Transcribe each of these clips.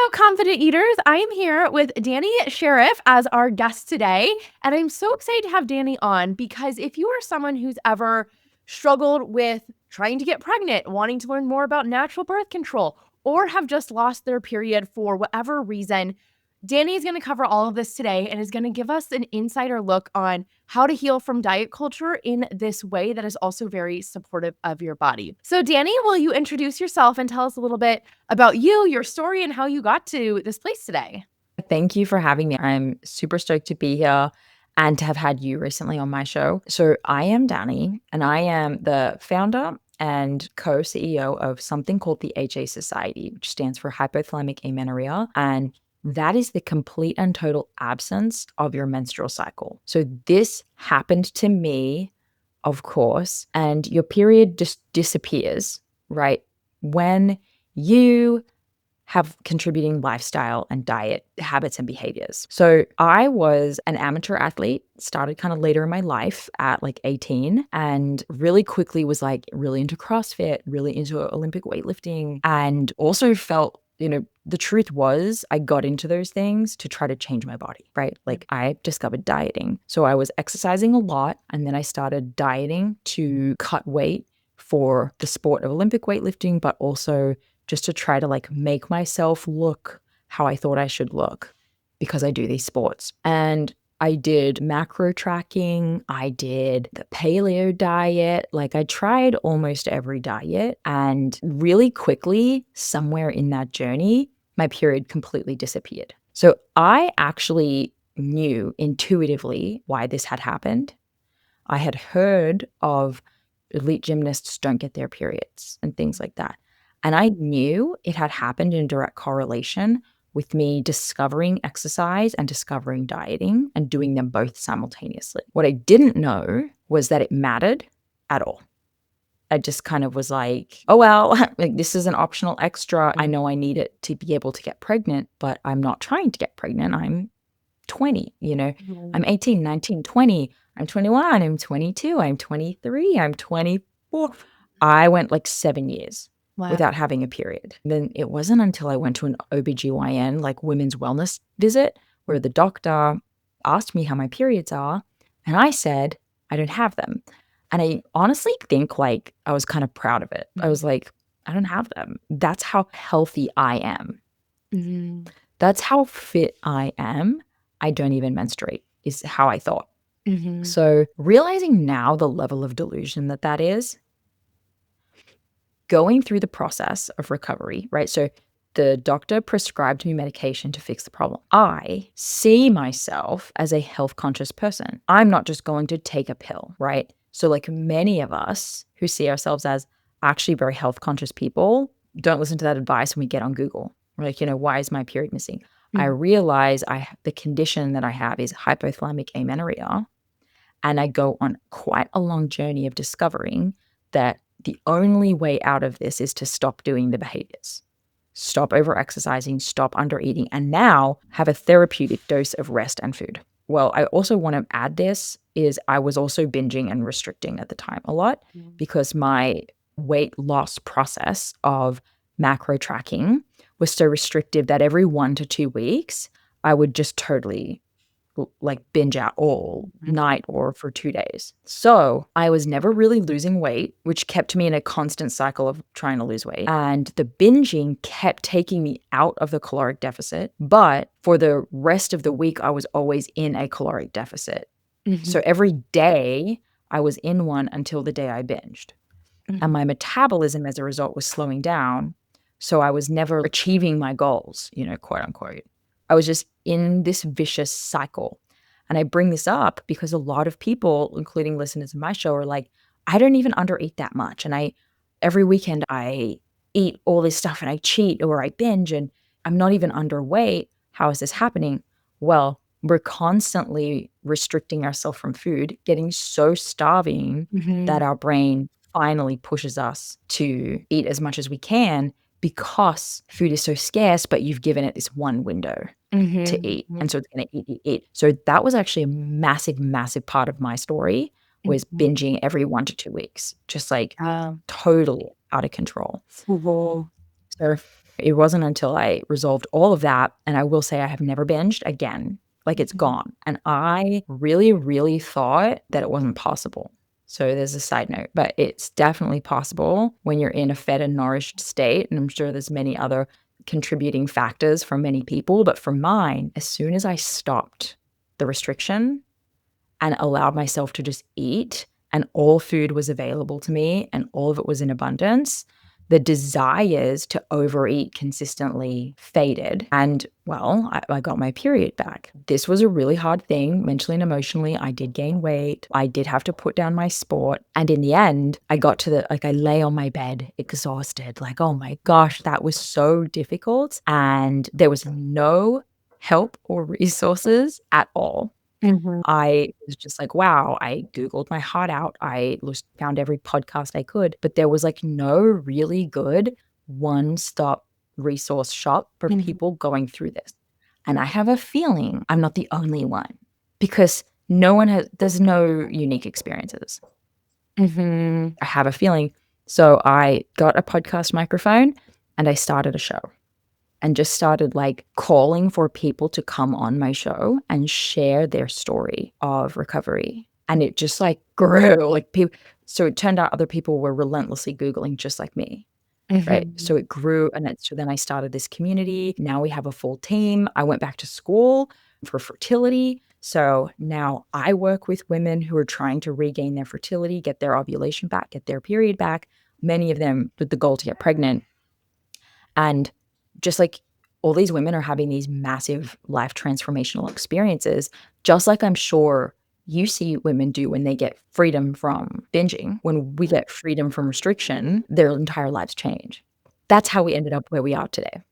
Hello, confident eaters. I am here with Dani Sherrif as our guest today. And I'm so excited to have Dani on because if you are someone who's ever struggled with trying to get pregnant, wanting to learn more about natural birth control, or have just lost their period for whatever reason, Dani is going to cover all of this today and is going to give us an insider look on how to heal from diet culture in this way that is also very supportive of your body. So Dani, will you introduce yourself and tell us a little bit about you, your story, and how you got to this place today? Thank you for having me. I'm super stoked to be here and to have had you recently on my show. So I am Dani, and I am the founder and co-CEO of something called the HA Society, which stands for hypothalamic amenorrhea. And that is the complete and total absence of your menstrual cycle. So this happened to me, of course, and your period just disappears, right? When you have contributing lifestyle and diet habits and behaviors. So I was an amateur athlete, started kind of later in my life at like 18, and really quickly was like really into CrossFit, really into Olympic weightlifting, and also felt, the truth was I got into those things to try to change my body, right? Like I discovered dieting. So I was exercising a lot, and then I started dieting to cut weight for the sport of Olympic weightlifting, but also just to try to like make myself look how I thought I should look because I do these sports. And I did macro tracking. I did the paleo diet. Like I tried almost every diet, and really quickly, somewhere in that journey, my period completely disappeared. So I actually knew intuitively why this had happened. I had heard of elite gymnasts don't get their periods and things like that. And I knew it had happened in direct correlation with me discovering exercise and discovering dieting and doing them both simultaneously. What I didn't know was that it mattered at all. I just kind of was like, oh, well, like this is an optional extra. I know I need it to be able to get pregnant, but I'm not trying to get pregnant. I'm 20, I'm 18, 19, 20, I'm 21, I'm 22, I'm 23, I'm 24. I went like 7 years without having a period. And then it wasn't until I went to an OBGYN, like women's wellness visit, where the doctor asked me how my periods are. And I said, I don't have them. And I honestly think like I was kind of proud of it. I was like, I don't have them. That's how healthy I am. That's how fit I am. I don't even menstruate is how I thought. So realizing now the level of delusion that is, going through the process of recovery, right? So the doctor prescribed me medication to fix the problem. I see myself as a health conscious person. I'm not just going to take a pill, right? So like many of us who see ourselves as actually very health conscious people don't listen to that advice when we get on Google. We're like, why is my period missing? I realize the condition that I have is hypothalamic amenorrhea. And I go on quite a long journey of discovering that the only way out of this is to stop doing the behaviors, stop over-exercising, stop under-eating, and now have a therapeutic dose of rest and food. Well, I also want to add this is I was also binging and restricting at the time a lot because my weight loss process of macro tracking was so restrictive that every 1 to 2 weeks, I would just totally like binge out all night or for 2 days. So I was never really losing weight, which kept me in a constant cycle of trying to lose weight. And the binging kept taking me out of the caloric deficit. But for the rest of the week, I was always in a caloric deficit. So every day I was in one until the day I binged. And my metabolism as a result was slowing down. So I was never achieving my goals, quote unquote. I was just in this vicious cycle. And I bring this up because a lot of people, including listeners of my show, are like, I don't even undereat that much. And every weekend I eat all this stuff and I cheat or I binge and I'm not even underweight. How is this happening? Well, we're constantly restricting ourselves from food, getting so starving that our brain finally pushes us to eat as much as we can because food is so scarce, but you've given it this one window to eat. And so it's going to eat. So that was actually a massive, massive part of my story was binging every 1 to 2 weeks, just like totally out of control. So It wasn't until I resolved all of that, and I will say I have never binged again. Like, it's gone. And I really, really thought that it wasn't possible. So there's a side note, but it's definitely possible when you're in a fed and nourished state. And I'm sure there's many other contributing factors for many people. But for mine, as soon as I stopped the restriction and allowed myself to just eat, and all food was available to me and all of it was in abundance, the desires to overeat consistently faded. And well, I got my period back. This was a really hard thing mentally and emotionally. I did gain weight. I did have to put down my sport. And in the end, I got to I lay on my bed exhausted. Like, oh my gosh, that was so difficult. And there was no help or resources at all. I was just like, wow, I Googled my heart out. I found every podcast I could, but there was like no really good one-stop resource shop for people going through this. And I have a feeling I'm not the only one because there's no unique experiences. I have a feeling. So I got a podcast microphone and I started a show. And just started like calling for people to come on my show and share their story of recovery. And it just like grew like people. So it turned out other people were relentlessly Googling just like me. Right. So it grew. And so then I started this community. Now we have a full team. I went back to school for fertility. So now I work with women who are trying to regain their fertility, get their ovulation back, get their period back, many of them with the goal to get pregnant. And just like all these women are having these massive life transformational experiences, just like I'm sure you see women do when they get freedom from binging. When we get freedom from restriction, their entire lives change. That's how we ended up where we are today.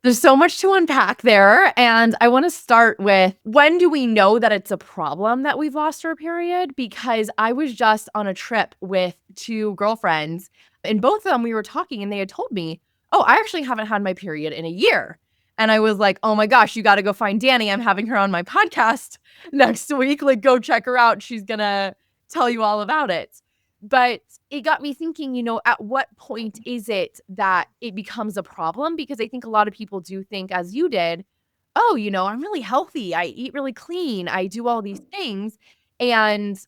There's so much to unpack there. And I want to start with, when do we know that it's a problem that we've lost our period? Because I was just on a trip with two girlfriends, and both of them, we were talking and they had told me, oh, I actually haven't had my period in a year. And I was like, oh my gosh, you got to go find Dani. I'm having her on my podcast next week. Like, go check her out. She's going to tell you all about it. But it got me thinking, at what point is it that it becomes a problem? Because I think a lot of people do think, as you did, oh, I'm really healthy. I eat really clean. I do all these things. And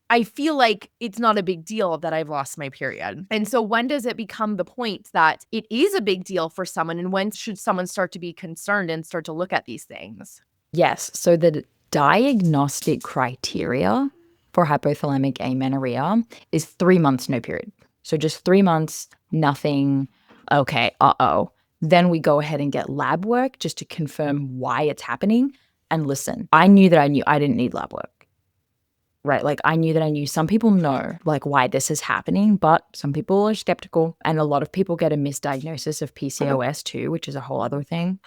I feel like it's not a big deal that I've lost my period. And so when does it become the point that it is a big deal for someone? And when should someone start to be concerned and start to look at these things? Yes. So the diagnostic criteria for hypothalamic amenorrhea is 3 months, no period. So just 3 months, nothing. Okay, Then we go ahead and get lab work just to confirm why it's happening. And listen, I knew I didn't need lab work. Right. Like I knew some people know like why this is happening, but some people are skeptical. And a lot of people get a misdiagnosis of PCOS too, which is a whole other thing.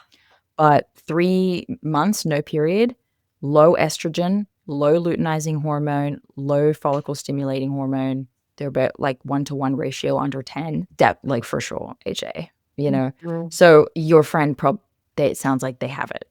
But 3 months, no period, low estrogen, low luteinizing hormone, low follicle stimulating hormone. They're about like 1-to-1 ratio under 10. Like for sure, HA, So your friend it sounds like they have it.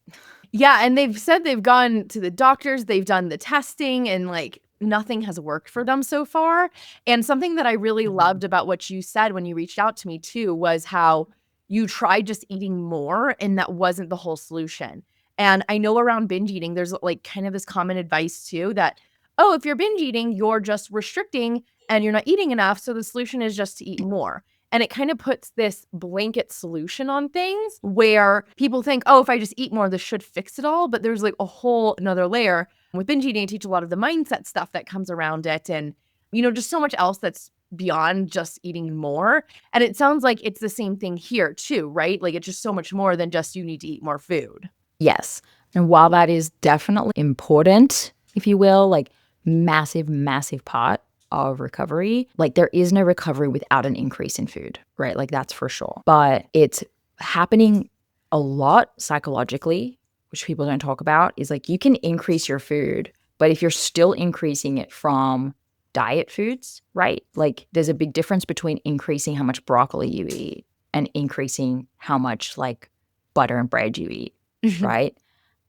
Yeah, and they've said they've gone to the doctors, they've done the testing, and like nothing has worked for them so far. And something that I really loved about what you said when you reached out to me too was how you tried just eating more, and that wasn't the whole solution. And I know around binge eating, there's like kind of this common advice too that, oh, if you're binge eating, you're just restricting and you're not eating enough. So the solution is just to eat more. And it kind of puts this blanket solution on things where people think, oh, if I just eat more, this should fix it all. But there's like a whole another layer. With binge eating, I teach a lot of the mindset stuff that comes around it. And, just so much else that's beyond just eating more. And it sounds like it's the same thing here too, right? Like it's just so much more than just you need to eat more food. Yes. And while that is definitely important, if you will, like massive, massive part of recovery, like there is no recovery without an increase in food, right? Like that's for sure. But it's happening a lot psychologically, which people don't talk about, is like you can increase your food, but if you're still increasing it from diet foods, right? Like there's a big difference between increasing how much broccoli you eat and increasing how much like butter and bread you eat, right?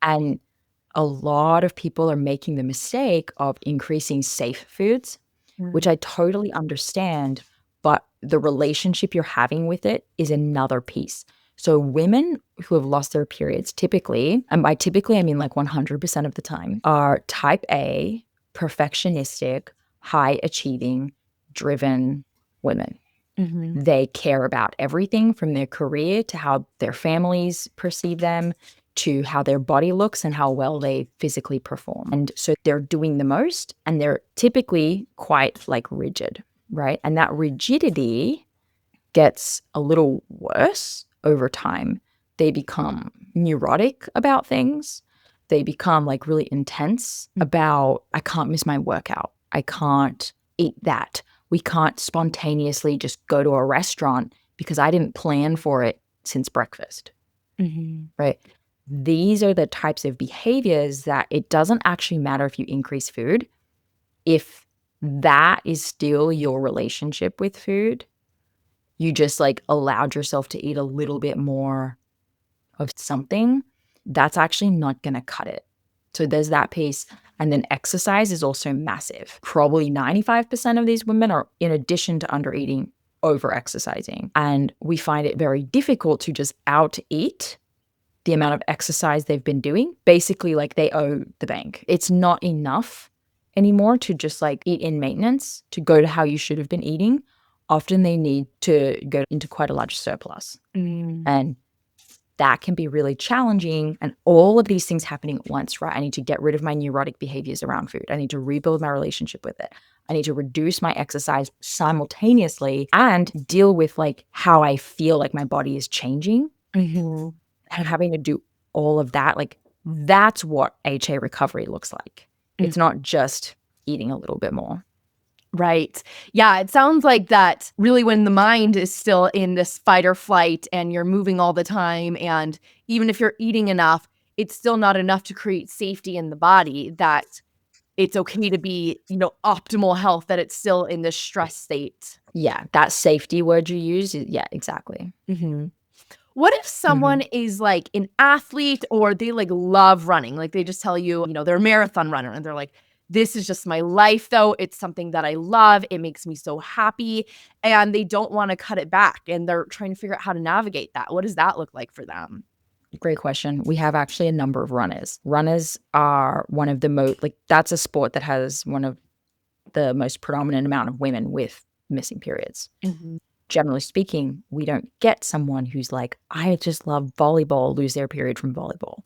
And a lot of people are making the mistake of increasing safe foods, which I totally understand, but the relationship you're having with it is another piece. So women who have lost their periods typically, and by typically I mean like 100% of the time, are type A, perfectionistic, high achieving, driven women. They care about everything from their career to how their families perceive them to how their body looks and how well they physically perform. And so they're doing the most, and they're typically quite like rigid, right? And that rigidity gets a little worse over time. They become neurotic about things. They become like really intense about, I can't miss my workout. I can't eat that. We can't spontaneously just go to a restaurant because I didn't plan for it since breakfast, right? These are the types of behaviors that it doesn't actually matter if you increase food. If that is still your relationship with food, you just like allowed yourself to eat a little bit more of something, that's actually not going to cut it. So there's that piece. And then exercise is also massive. Probably 95% of these women are, in addition to under eating, over exercising. And we find it very difficult to just out eat the amount of exercise they've been doing. Basically, like they owe the bank. It's not enough anymore to just like eat in maintenance to go to how you should have been eating. Often they need to go into quite a large surplus. And that can be really challenging. And all of these things happening at once, right? I need to get rid of my neurotic behaviors around food. I need to rebuild my relationship with it. I need to reduce my exercise simultaneously and deal with like how I feel like my body is changing. And having to do all of that, like that's what HA recovery looks like. It's not just eating a little bit more. Right. Yeah, it sounds like that really when the mind is still in this fight or flight and you're moving all the time, and even if you're eating enough, it's still not enough to create safety in the body, that it's okay to be, optimal health, that it's still in this stress state. Yeah, that safety word you use, yeah, exactly. What if someone is like an athlete, or they like love running? Like they just tell you, they're a marathon runner and they're like, this is just my life though. It's something that I love. It makes me so happy. And they don't want to cut it back. And they're trying to figure out how to navigate that. What does that look like for them? Great question. We have actually a number of runners. Runners are one of the most, like that's a sport that has one of the most predominant amount of women with missing periods. Generally speaking, we don't get someone who's like, I just love volleyball, lose their period from volleyball.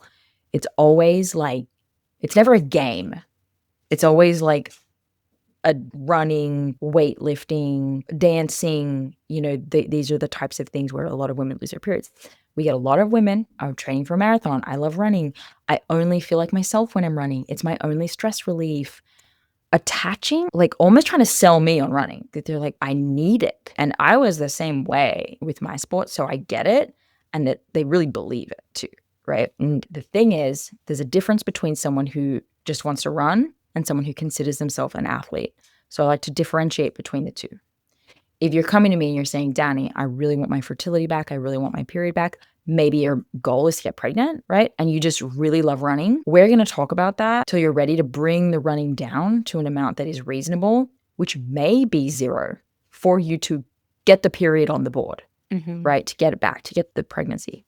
It's always like, it's never a game. It's always like a running, weightlifting, dancing, these are the types of things where a lot of women lose their periods. We get a lot of women, I'm training for a marathon. I love running. I only feel like myself when I'm running. It's my only stress relief. Attaching, like almost trying to sell me on running, that they're like, I need it. And I was the same way with my sport. So I get it. And that they really believe it too, right? And the thing is, there's a difference between someone who just wants to run and someone who considers themselves an athlete. So I like to differentiate between the two. If you're coming to me and you're saying, Dani, I really want my fertility back, I really want my period back, maybe your goal is to get pregnant, right? And you just really love running. We're going to talk about that till you're ready to bring the running down to an amount that is reasonable, which may be 0 for you to get the period on the board, right? To get it back, to get the pregnancy.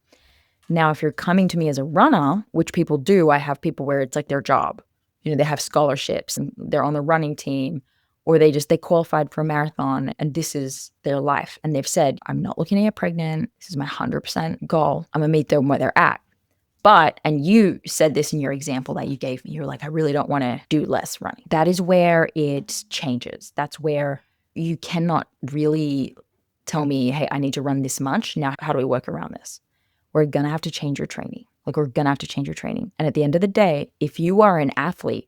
Now, if you're coming to me as a runner, which people do, I have people where it's like their job. They have scholarships and they're on the running team, or they qualified for a marathon and this is their life. And they've said, I'm not looking to get pregnant. This is my 100% goal. I'm going to meet them where they're at. But, and you said this in your example that you gave me, you're like, I really don't want to do less running. That is where it changes. That's where you cannot really tell me, hey, I need to run this much. Now, how do we work around this? We're going to have to change your training. We're going to have to change your training. And at the end of the day, if you are an athlete,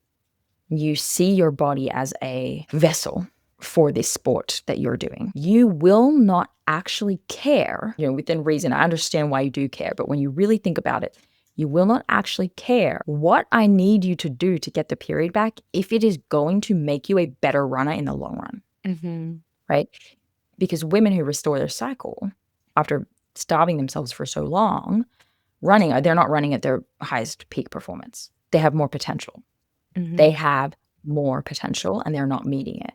you see your body as a vessel for this sport that you're doing, you will not actually care, within reason. I understand why you do care, but when you really think about it, you will not actually care what I need you to do to get the period back if it is going to make you a better runner in the long run, right? Because women who restore their cycle after starving themselves for so long, they're not running at their highest peak performance. They have more potential. They have more potential and they're not meeting it.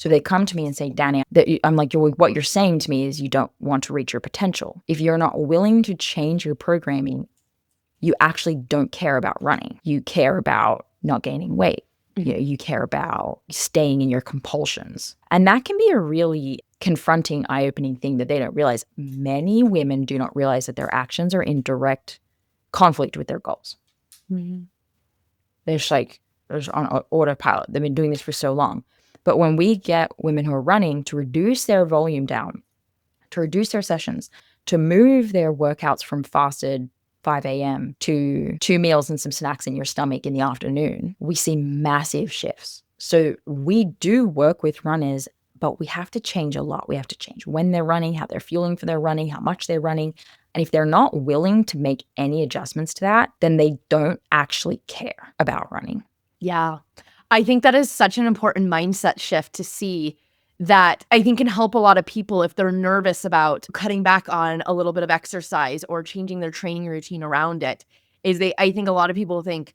So they come to me and say, Dani, I'm like, what you're saying to me is you don't want to reach your potential. If you're not willing to change your programming, you actually don't care about running. You care about not gaining weight. You care about staying in your compulsions. And that can be a really confronting, eye-opening thing that they don't realize. Many women do not realize that their actions are in direct conflict with their goals. They're just like, they're just on autopilot. They've been doing this for so long. But when we get women who are running to reduce their volume down, to reduce their sessions, to move their workouts from fasted 5 a.m. to 2 meals and some snacks in your stomach in the afternoon, we see massive shifts. So we do work with runners, but we have to change a lot. We have to change when they're running, how they're fueling for their running, how much they're running. And if they're not willing to make any adjustments to that, then they don't actually care about running. Yeah. I think that is such an important mindset shift to see that I think can help a lot of people if they're nervous about cutting back on a little bit of exercise or changing their training routine around it. I think a lot of people think,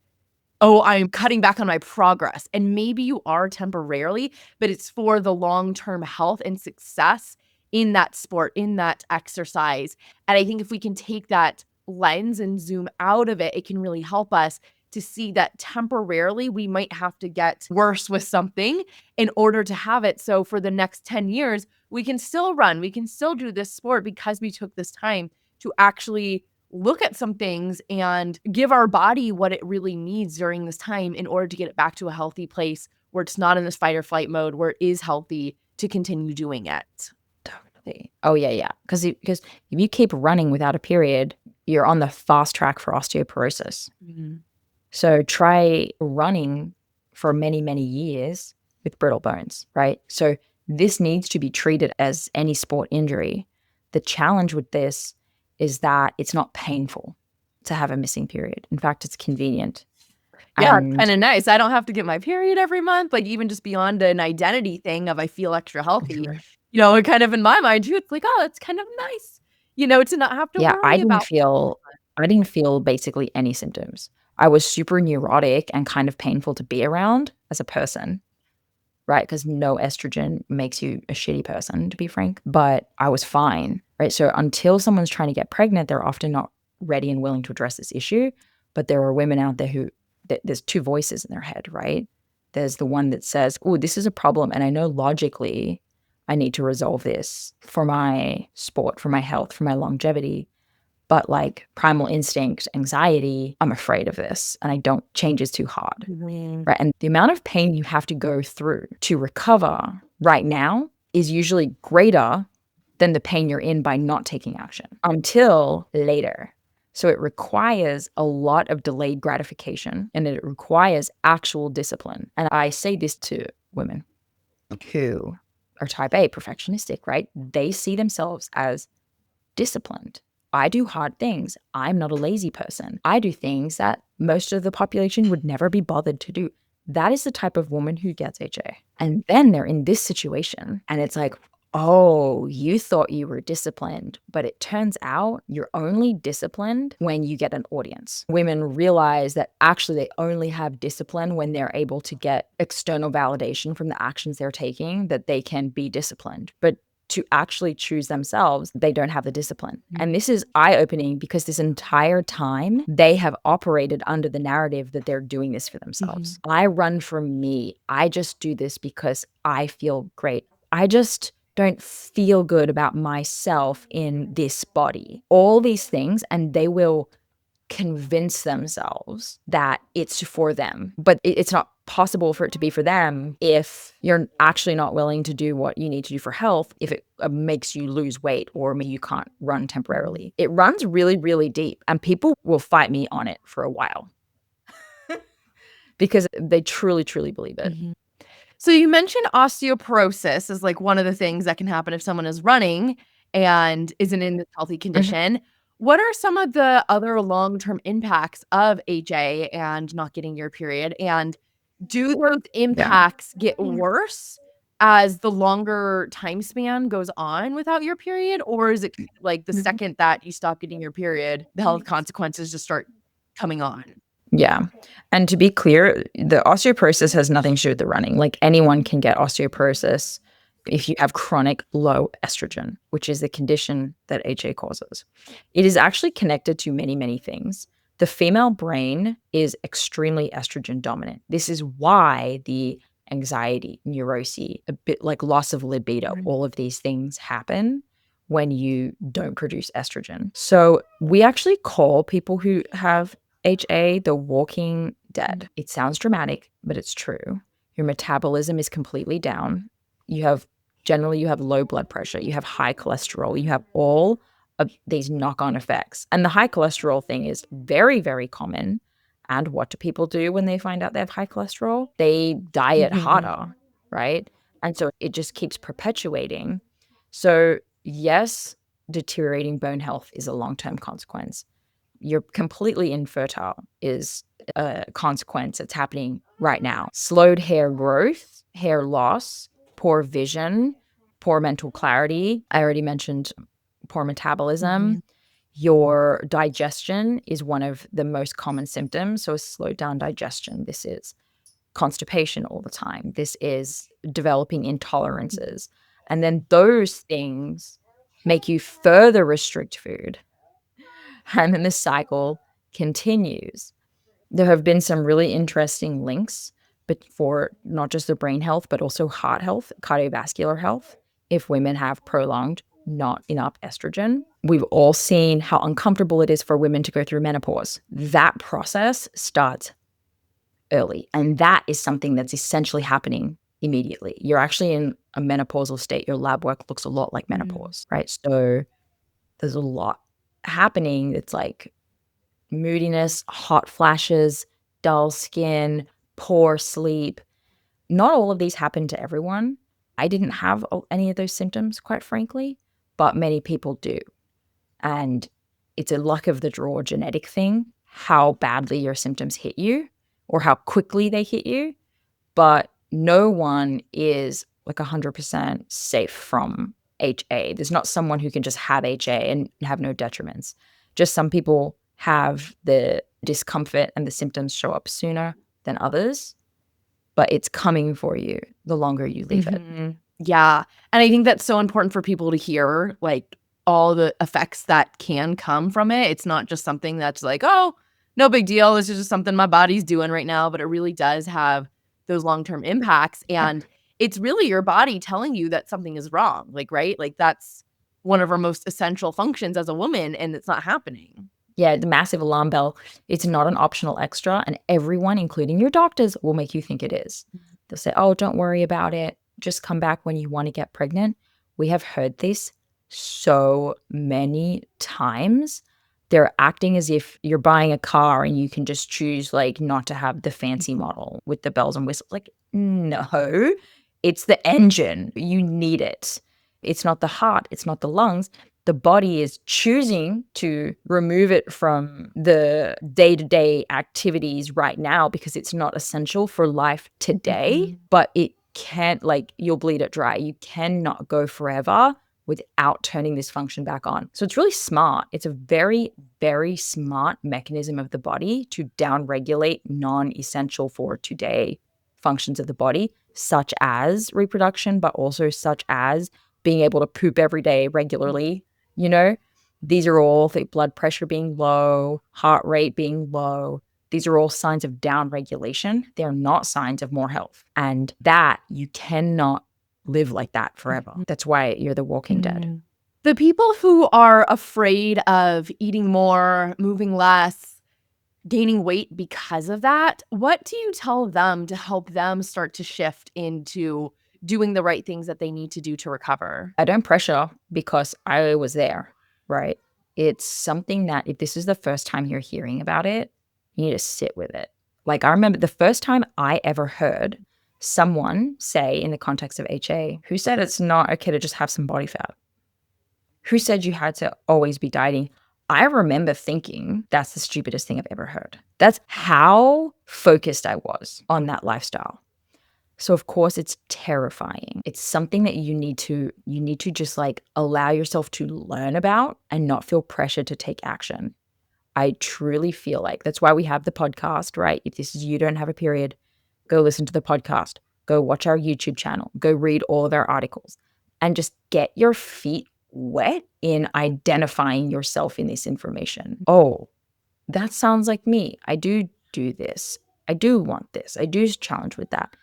oh, I'm cutting back on my progress. And maybe you are temporarily, but it's for the long-term health and success in that sport, in that exercise. And I think if we can take that lens and zoom out of it, it can really help us to see that temporarily we might have to get worse with something in order to have it. So for the next 10 years, we can still run, we can still do this sport because we took this time to actually look at some things and give our body what it really needs during this time in order to get it back to a healthy place where it's not in this fight or flight mode, where it is healthy to continue doing it. Totally. Oh, yeah. Because if you keep running without a period, you're on the fast track for osteoporosis. So try running for many, many years with brittle bones, right? So this needs to be treated as any sport injury. The challenge with this is that it's not painful to have a missing period. In fact, it's convenient. Yeah, kind of nice. I don't have to get my period every month, like even just beyond an identity thing of I feel extra healthy. And kind of in my mind too, it's like, oh, it's kind of nice, to not have to worry I about. didn't feel basically any symptoms. I was super neurotic and kind of painful to be around as a person, right? Because no estrogen makes you a shitty person, to be frank. But I was fine, right? So until someone's trying to get pregnant, they're often not ready and willing to address this issue. But there are women out there who, there's two voices in their head, right? There's the one that says, oh, this is a problem. And I know logically I need to resolve this for my sport, for my health, for my longevity. But like primal instinct, anxiety, I'm afraid of this and I don't, change is too hard, right? And the amount of pain you have to go through to recover right now is usually greater than the pain you're in by not taking action until later. So it requires a lot of delayed gratification and it requires actual discipline. And I say this to women who are type A, perfectionistic, right? They see themselves as disciplined. I do hard things. I'm not a lazy person. I do things that most of the population would never be bothered to do. That is the type of woman who gets HA. And then they're in this situation and it's like, oh, you thought you were disciplined, but it turns out you're only disciplined when you get an audience. Women realize that actually they only have discipline when they're able to get external validation from the actions they're taking, that they can be disciplined. But to actually choose themselves, they don't have the discipline. And this is eye-opening because this entire time they have operated under the narrative that they're doing this for themselves. I run for me. I just do this because I feel great. I just don't feel good about myself in this body. All these things, and they will convince themselves that it's for them. But it's not possible for it to be for them if you're actually not willing to do what you need to do for health, if it makes you lose weight or maybe you can't run temporarily. It runs really, really deep and people will fight me on it for a while because they truly, truly believe it. So you mentioned osteoporosis is like one of the things that can happen if someone is running and isn't in this healthy condition. What are some of the other long-term impacts of HA and not getting your period? And do those impacts get worse as the longer time span goes on without your period? Or is it like the second that you stop getting your period, the health consequences just start coming on? Yeah. And to be clear, the osteoporosis has nothing to do with the running. Like anyone can get osteoporosis if you have chronic low estrogen, which is the condition that HA causes. It is actually connected to many, many things. The female brain is extremely estrogen dominant. This is why the anxiety, neuroses, a bit like loss of libido, all of these things happen when you don't produce estrogen. So we actually call people who have HA the walking dead. It sounds dramatic, but it's true. Your metabolism is completely down. You have low blood pressure, you have high cholesterol, you have all of these knock-on effects. And the high cholesterol thing is very, very common. And what do people do when they find out they have high cholesterol? They diet harder, right? And so it just keeps perpetuating. So yes, deteriorating bone health is a long-term consequence. You're completely infertile is a consequence that's happening right now. Slowed hair growth, hair loss, poor vision, poor mental clarity. I already mentioned poor metabolism. Your digestion is one of the most common symptoms. So, a slowed down digestion. This is constipation all the time. This is developing intolerances. And then those things make you further restrict food. And then the cycle continues. There have been some really interesting links, but for not just the brain health, but also heart health, cardiovascular health, if women have prolonged not enough estrogen. We've all seen how uncomfortable it is for women to go through menopause. That process starts early, and that is something that's essentially happening immediately. You're actually in a menopausal state. Your lab work looks a lot like menopause, right? So there's a lot happening. It's like moodiness, hot flashes, dull skin, poor sleep. Not all of these happen to everyone. I didn't have any of those symptoms, quite frankly, but many people do. And it's a luck of the draw genetic thing, how badly your symptoms hit you or how quickly they hit you. But no one is like 100% safe from HA. There's not someone who can just have HA and have no detriments. Just some people have the discomfort and the symptoms show up sooner than others, but it's coming for you the longer you leave it. Yeah. And I think that's so important for people to hear, like all the effects that can come from it. It's not just something that's like, oh, no big deal. This is just something my body's doing right now, but it really does have those long-term impacts. And it's really your body telling you that something is wrong. Like, right? Like that's one of our most essential functions as a woman, and it's not happening. Yeah, the massive alarm bell. It's not an optional extra, and everyone, including your doctors, will make you think it is. They'll say, oh, don't worry about it. Just come back when you want to get pregnant. We have heard this so many times. They're acting as if you're buying a car and you can just choose like not to have the fancy model with the bells and whistles. Like, no, it's the engine. You need it. It's not the heart. It's not the lungs. The body is choosing to remove it from the day-to-day activities right now because it's not essential for life today, but it can't, like, you'll bleed it dry. You cannot go forever without turning this function back on. So it's really smart. It's a very, very smart mechanism of the body to downregulate non-essential for today functions of the body, such as reproduction, but also such as being able to poop every day regularly. You know, these are all blood pressure being low, heart rate being low. These are all signs of down regulation. They're not signs of more health. And that you cannot live like that forever. That's why you're the walking dead. The people who are afraid of eating more, moving less, gaining weight because of that, what do you tell them to help them start to shift into doing the right things that they need to do to recover? I don't pressure because I was there, right? It's something that if this is the first time you're hearing about it, you need to sit with it. Like I remember the first time I ever heard someone say in the context of HA, who said it's not okay to just have some body fat? Who said you had to always be dieting? I remember thinking that's the stupidest thing I've ever heard. That's how focused I was on that lifestyle. So of course it's terrifying. It's something that you need to just like allow yourself to learn about and not feel pressure to take action. I truly feel like that's why we have the podcast, right? If this is you don't have a period, go listen to the podcast, go watch our YouTube channel, go read all of our articles, and just get your feet wet in identifying yourself in this information. Oh, that sounds like me. I do this. I do want this. I do challenge with that.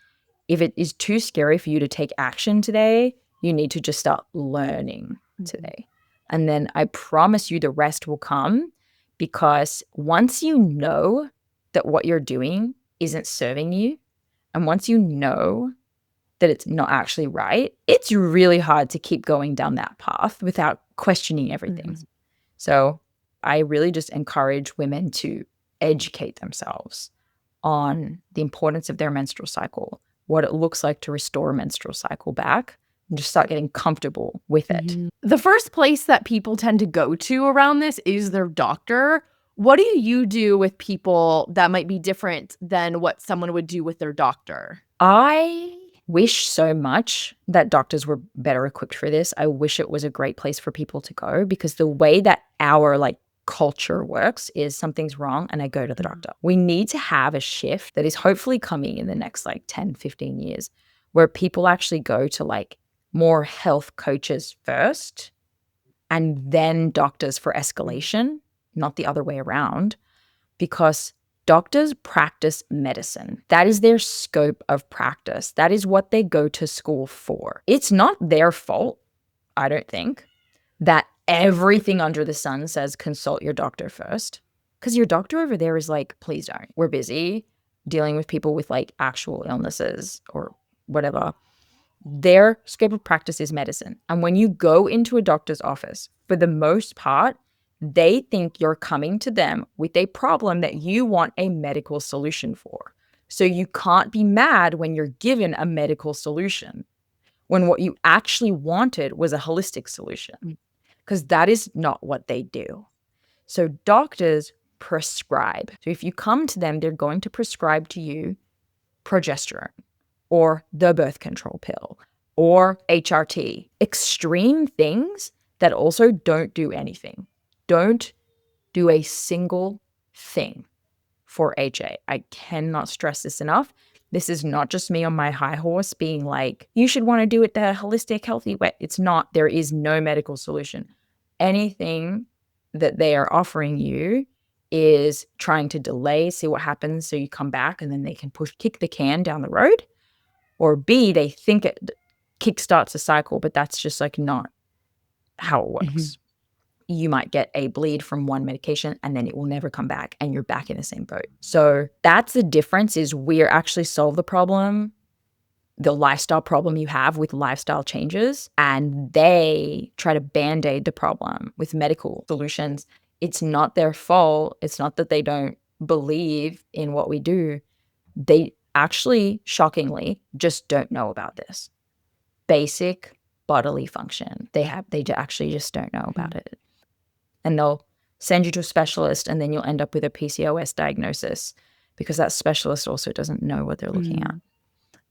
If it is too scary for you to take action today, you need to just start learning today. And then I promise you the rest will come, because once you know that what you're doing isn't serving you, and once you know that it's not actually right, it's really hard to keep going down that path without questioning everything. So I really just encourage women to educate themselves on the importance of their menstrual cycle, what it looks like to restore a menstrual cycle back, and just start getting comfortable with it. The first place that people tend to go to around this is their doctor. What do you do with people that might be different than what someone would do with their doctor? I wish so much that doctors were better equipped for this. I wish it was a great place for people to go, because the way that our culture works is something's wrong and I go to the doctor. We need to have a shift that is hopefully coming in the next 10, 15 years, where people actually go to more health coaches first and then doctors for escalation, not the other way around, because doctors practice medicine. That is their scope of practice. That is what they go to school for. It's not their fault, I don't think, that everything under the sun says consult your doctor first. Because your doctor over there is please don't. We're busy dealing with people with actual illnesses or whatever. Their scope of practice is medicine. And when you go into a doctor's office, for the most part, they think you're coming to them with a problem that you want a medical solution for. So you can't be mad when you're given a medical solution, when what you actually wanted was a holistic solution, because that is not what they do. So doctors prescribe. So if you come to them, they're going to prescribe to you progesterone or the birth control pill or HRT, extreme things that also don't do anything. Don't do a single thing for HA. I cannot stress this enough. This is not just me on my high horse being you should want to do it the holistic, healthy way. It's not. There is no medical solution. Anything that they are offering you is trying to delay, see what happens, so you come back and then they can kick the can down the road. Or B, they think it kickstarts a cycle, but that's just not how it works. You might get a bleed from one medication and then it will never come back and you're back in the same boat. So that's the difference, is we're actually solve the problem, the lifestyle problem you have with lifestyle changes, and they try to band-aid the problem with medical solutions. It's not their fault. It's not that they don't believe in what we do. They actually, shockingly, just don't know about this. Basic bodily function. They actually just don't know about it. And they'll send you to a specialist and then you'll end up with a PCOS diagnosis because that specialist also doesn't know what they're looking at.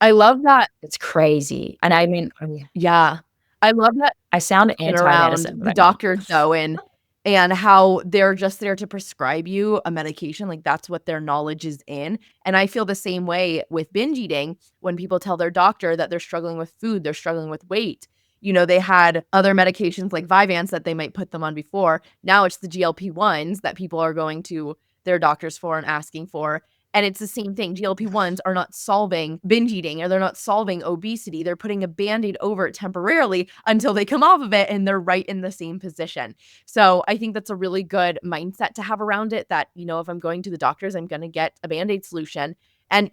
I love that. It's crazy. And I mean, yeah, I love that. I sound anti-medicine. The doctors go in and how they're just there to prescribe you a medication. That's what their knowledge is in. And I feel the same way with binge eating. When people tell their doctor that they're struggling with food, they're struggling with weight. They had other medications like Vyvanse that they might put them on before. Now it's the GLP-1s that people are going to their doctors for and asking for. And it's the same thing. GLP-1s are not solving binge eating, or they're not solving obesity. They're putting a Band-Aid over it temporarily until they come off of it and they're right in the same position. So I think that's a really good mindset to have around it, that, if I'm going to the doctors, I'm going to get a Band-Aid solution. And,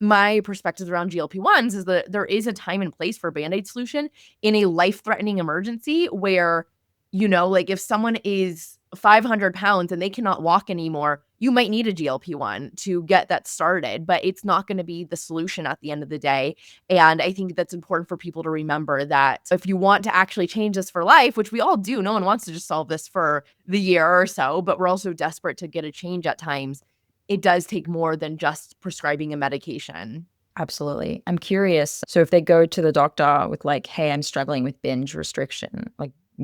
my perspective around GLP-1s is that there is a time and place for a Band-Aid solution in a life-threatening emergency where, if someone is 500 pounds and they cannot walk anymore, you might need a GLP-1 to get that started, but it's not going to be the solution at the end of the day. And I think that's important for people to remember, that if you want to actually change this for life, which we all do, no one wants to just solve this for the year or so, but we're also desperate to get a change at times. It does take more than just prescribing a medication. Absolutely. I'm curious. So if they go to the doctor with hey, I'm struggling with binge restriction,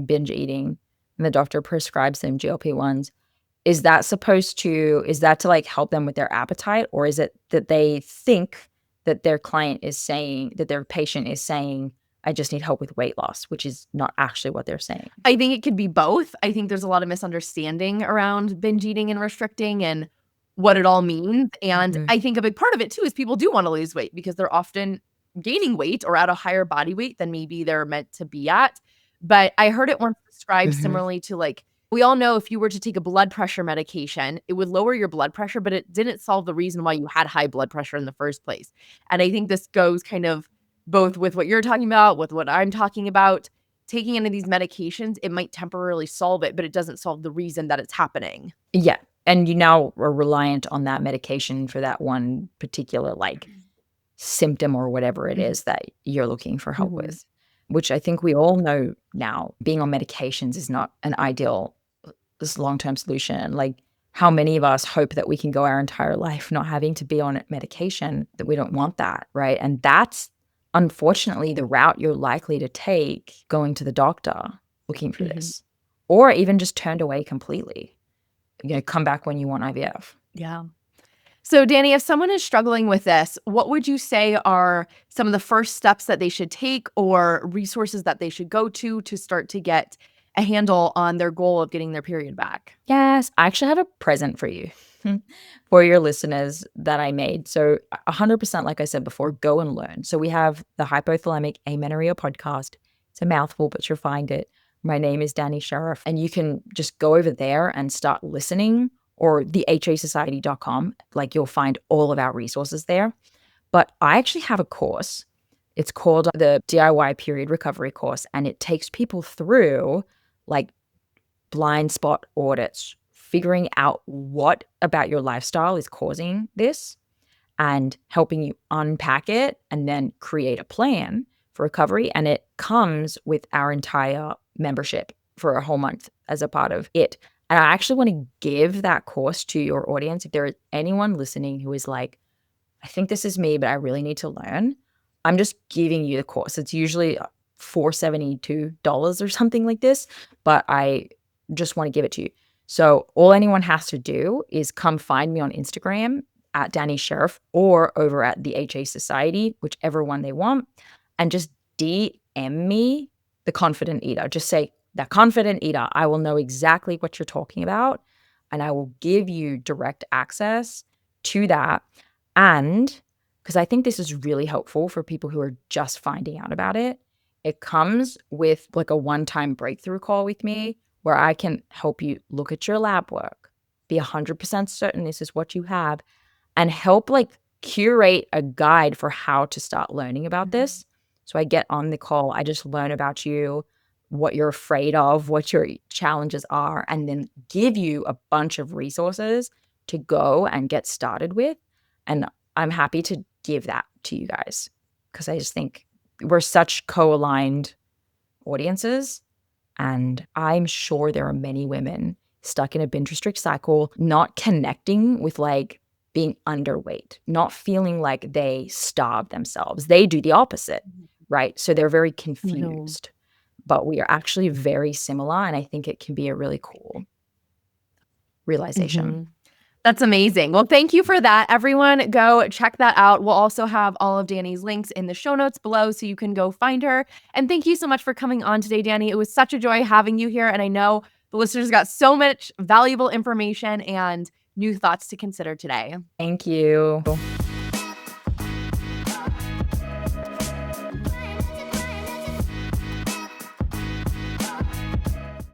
binge eating, and the doctor prescribes them GLP-1s, is that to like help them with their appetite, or is it that they think that their patient is saying, I just need help with weight loss, which is not actually what they're saying? I think it could be both. I think there's a lot of misunderstanding around binge eating and restricting and what it all means. And Mhm. I think a big part of it too is people do want to lose weight because they're often gaining weight or at a higher body weight than maybe they're meant to be at. But I heard it once described Mhm. similarly to like, we all know if you were to take a blood pressure medication, it would lower your blood pressure, but it didn't solve the reason why you had high blood pressure in the first place. And I think this goes kind of both with what you're talking about, with what I'm talking about. Taking any of these medications, it might temporarily solve it, but it doesn't solve the reason that it's happening. Yeah, and you now are reliant on that medication for that one particular, like, symptom or whatever it Mhm, is that you're looking for help mhm, with, which I think we all know now being on medications is not an ideal this long-term solution. Like, how many of us hope that we can go our entire life not having to be on medication, that we don't want that, right? And that's unfortunately the route you're likely to take going to the doctor looking for mhm. this, or even just turned away completely. Come back when you want IVF. Yeah. So, Dani, if someone is struggling with this, what would you say are some of the first steps that they should take or resources that they should go to start to get a handle on their goal of getting their period back? Yes, I actually have a present for you, for your listeners that I made. So 100%, like I said before, go and learn. So we have the Hypothalamic Amenorrhea podcast. It's a mouthful, but you'll find it. My name is Dani Sherrif, and you can just go over there and start listening, or the hasociety.com. Like, you'll find all of our resources there. But I actually have a course. It's called the DIY Period Recovery Course, and it takes people through like blind spot audits, figuring out what about your lifestyle is causing this and helping you unpack it and then create a plan for recovery. And it comes with our entire membership for a whole month as a part of it. And I actually want to give that course to your audience. If there is anyone listening who is like, I think this is me, but I really need to learn, I'm just giving you the course. It's usually $472 or something like this, but I just want to give it to you. So all anyone has to do is come find me on Instagram at Dani Sherrif or over at the HA Society, whichever one they want, and just DM me the confident eater. Just say the confident eater. I will know exactly what you're talking about, and I will give you direct access to that. And because I think this is really helpful for people who are just finding out about it, it comes with like a one-time breakthrough call with me where I can help you look at your lab work, be 100% certain this is what you have, and help like curate a guide for how to start learning about this. So I get on the call, I just learn about you, what you're afraid of, what your challenges are, and then give you a bunch of resources to go and get started with. And I'm happy to give that to you guys because I just think we're such co-aligned audiences. And I'm sure there are many women stuck in a binge restrict cycle, not connecting with like being underweight, not feeling like they starve themselves. They do the opposite, right? So they're very Mhm. confused, but we are actually very similar. And I think it can be a really cool realization. Mhm. That's amazing. Well, thank you for that. Everyone, go check that out. We'll also have all of Dani's links in the show notes below so you can go find her. And thank you so much for coming on today, Dani. It was such a joy having you here. And I know the listeners got so much valuable information and new thoughts to consider today. Thank you.